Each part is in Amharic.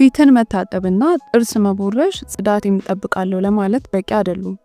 ፊትን መታጠብና ጥርስ መቦረሽ ጽዳት የሚጠብቃለሁ ለማለት በቂ አይደሉም።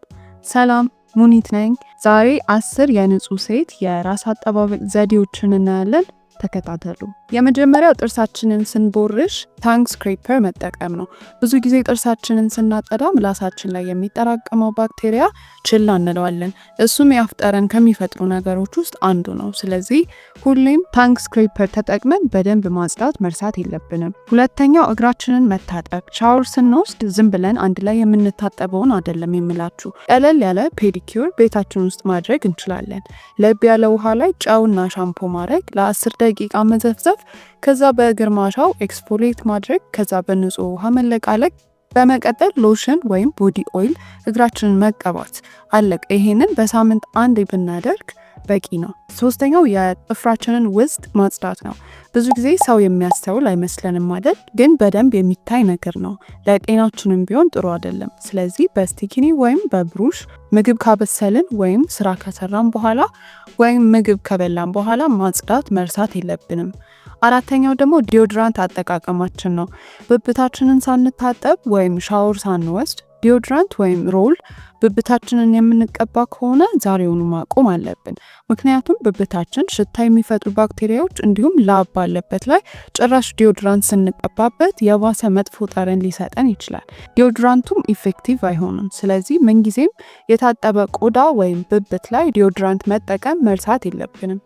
ሰላም፣ ሙኒት ነኝ። ዛሬ 10 የንጹህ ሴት የራስ አጠባበቅ ዘዴዎችን እናያለን። ተከታተሉ። የመጀመሪያው ጥርሳችንን ስንቦርሽ ታንግ ስክሬፐር መጠቀም ነው። ብዙ ጊዜ ጥርሳችንን ስናጠዳ ምላሳችን ላይ የሚጠራቀመው ባክቴሪያ ችላ እንለዋለን። እሱም የአፍ ጠረን ከሚፈጥሩ ነገሮች ውስጥ አንዱ ነው። ስለዚህ ሁሌም ታንግ ስክሬፐር ተጠቅመን በደንብ ማጽዳት መርሳት የለብንም። ሁለተኛው እግራችንን መታጠብ። ሻወር ስንወስድ ዝም ብለን አንድ ላይ የምንታጠበውን አይደለም የምላችሁ። ቀለል ያለ ፔዲኪዩር ቤታችን ውስጥ ማድረግ እንችላለን። ለብ ያለ ውሃ ላይ ጨውና ሻምፖ ማድረግ፣ ለ10 ደቂቃ መዘፍዘፍ፣ ከዛ በእግር ማሻው ኤክስፎሊየት ማድረግ፣ ከዛ በንጹህ ውሃ መለቃለቅ፣ በመቀጠል ሎሽን ወይም ቦዲ ኦይል እግራችንን መቀባት። አለቀ። ይሄንን በሳምንት አንዴ ብናደርግ በቂ ነው። ሶስተኛው የጥፍራችንን ውስጥ ማጽዳት ነው። ብዙ ጊዜ ሰው የሚያስተውል አይመስለንም አይደል? ግን በደንብ የሚታይ ነገር ነው። ለጤናችንም ቢሆን ጥሩ አይደለም። ስለዚህ በስቲኪኒ ወይም በብሩሽ ምግብ ካበሰልን ወይም ስራ ከሰራን በኋላ ወይም ምግብ ከበላን በኋላ ማጽዳት መርሳት የለብንም። አራተኛው ደግሞ ዲዮድራንት አጠቃቀማችን ነው። ብብታችንን ሳንታጠብ ወይም ሻወር ሳንወስድ ዲዮድራንት ወይም ሮል ብብታችንን የምንቀባ ከሆነ ዛሬውኑ ማቆም አለብን። ምክንያቱም ብብታችን ሽታ የሚፈጥሩ ባክቴሪያዎች እንዲሁም ላብ ባለበት ላይ ጭራሽ ዲዮድራንት ስንቀባበት የባሰ መጥፎ ጠረን ሊሰጠን ይችላል። ዲዮድራንቱም ኢፌክቲቭ አይሆንም። ስለዚህ ምንጊዜም የታጠበ ቆዳ ወይም ብብት ላይ ዲዮድራንት መጠቀም መርሳት የለብንም።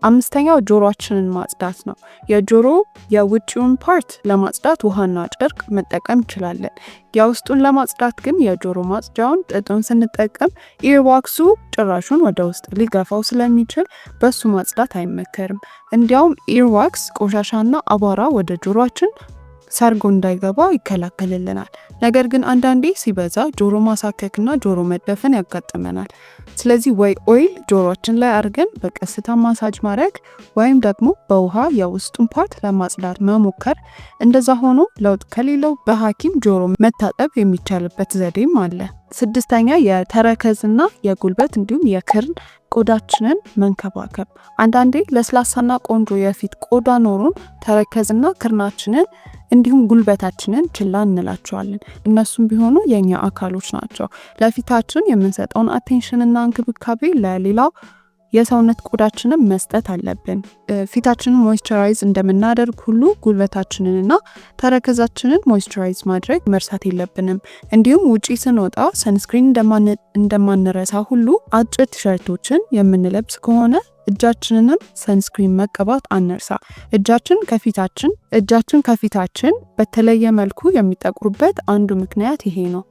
አምስተኛው ጆሮአችንን ማጽዳት ነው። የጆሮ የውጭውን ፓርት ለማጽዳት ውሃና ጨርቅ መጠቀም እንችላለን። የውስጡን ለማጽዳት ግን የጆሮ ማጽጃውን ጥጡን ስንጠቀም ኢርዋክሱ ጭራሹን ወደ ውስጥ ሊገፋው ስለሚችል በሱ ማጽዳት አይመከርም። እንዲያውም ኢርዋክስ ቆሻሻና አቧራ ወደ ጆሮአችን ሰርጎ እንዳይገባ ይከላከልልናል። ነገር ግን አንዳንዴ ሲበዛ ጆሮ ማሳከክና ጆሮ መደፈን ያጋጥመናል። ስለዚህ ወይ ኦይል ጆሮአችን ላይ አድርገን በቀስታ ማሳጅ ማድረግ ወይም ደግሞ በውሃ የውስጡን ፓርት ለማጽዳት መሞከር። እንደዛ ሆኖ ለውጥ ከሌለው በሐኪም ጆሮ መታጠብ የሚቻልበት ዘዴም አለ። ስድስተኛ የተረከዝና የጉልበት እንዲሁም የክርን ቆዳችንን መንከባከብ። አንዳንዴ ለስላሳና ቆንጆ የፊት ቆዳ ኖሩን ተረከዝና ክርናችንን እንዲሁም ጉልበታችንን ችላ እንላቸዋለን። እነሱም ቢሆኑ የኛ አካሎች ናቸው። ለፊታችን የምንሰጠውን አቴንሽንና እንክብካቤ ለሌላው የሰውነት ቆዳችንን መስጠት አለብን። ፊታችንን ሞይስቸራይዝ እንደምናደርግ ሁሉ ጉልበታችንንና ተረከዛችንን ሞይስቸራይዝ ማድረግ መርሳት የለብንም። እንዲሁም ውጪ ስንወጣ ሰንስክሪን እንደማንረሳ ሁሉ አጭር ቲሸርቶችን የምንለብስ ከሆነ እጃችንንም ሰንስክሪን መቀባት አንርሳ። እጃችን ከፊታችን በተለየ መልኩ የሚጠቁሩበት አንዱ ምክንያት ይሄ ነው።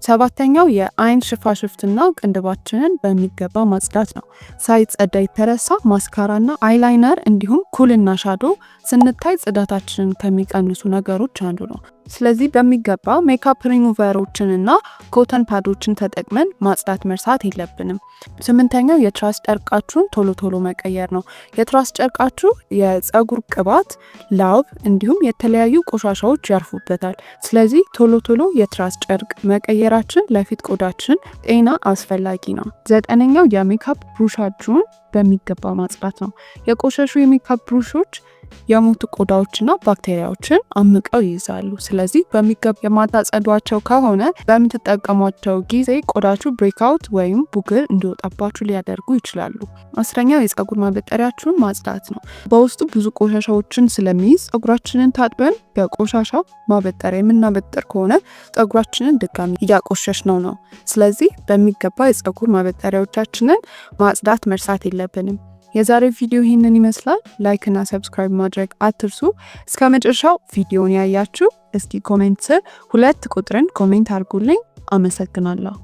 ሰባተኛው የአይን ሽፋሽፍትና ቅንድባችንን በሚገባ ማጽዳት ነው። ሳይጸዳ የተረሳ ማስካራና አይላይነር እንዲሁም ኩልና ሻዶ ስንታይ ጽዳታችንን ከሚቀንሱ ነገሮች አንዱ ነው። ስለዚህ በሚገባ ሜካፕ ሪሙቨሮችንና ኮተን ፓዶችን ተጠቅመን ማጽዳት መርሳት የለብንም። ስምንተኛው የትራስ ጨርቃችሁን ቶሎ ቶሎ መቀየር ነው። የትራስ ጨርቃችሁ የፀጉር ቅባት፣ ላብ እንዲሁም የተለያዩ ቆሻሻዎች ያርፉበታል። ስለዚህ ቶሎ ቶሎ የትራስ ጨርቅ መቀየራችን ለፊት ቆዳችን ጤና አስፈላጊ ነው። ዘጠነኛው የሜካፕ ብሩሻችሁን በሚገባ ማጽዳት ነው። የቆሸሹ የሜካፕ ብሩሾች የሞቱ ቆዳዎችና ባክቴሪያዎችን አምቀው ይይዛሉ። ስለዚህ በሚገባ የማታጸዷቸው ከሆነ በምትጠቀሟቸው ጊዜ ቆዳችሁ ብሬክአውት ወይም ቡግር እንዲወጣባችሁ ሊያደርጉ ይችላሉ። አስረኛው የፀጉር ማበጠሪያችሁን ማጽዳት ነው። በውስጡ ብዙ ቆሻሻዎችን ስለሚይዝ ፀጉራችንን ታጥበን በቆሻሻ ማበጠሪያ የምናበጥር ከሆነ ፀጉራችንን ድጋሚ እያቆሸሽ ነው። ስለዚህ በሚገባ የፀጉር ማበጠሪያዎቻችንን ማጽዳት መርሳት የለብንም። የዛሬው ቪዲዮ ይህንን ይመስላል። ላይክ እና ሰብስክራይብ ማድረግ አትርሱ። እስከ መጨረሻው ቪዲዮን ያያችሁ እስኪ ኮሜንት ስር 2 ቁጥርን ኮሜንት አድርጉልኝ። አመሰግናለሁ።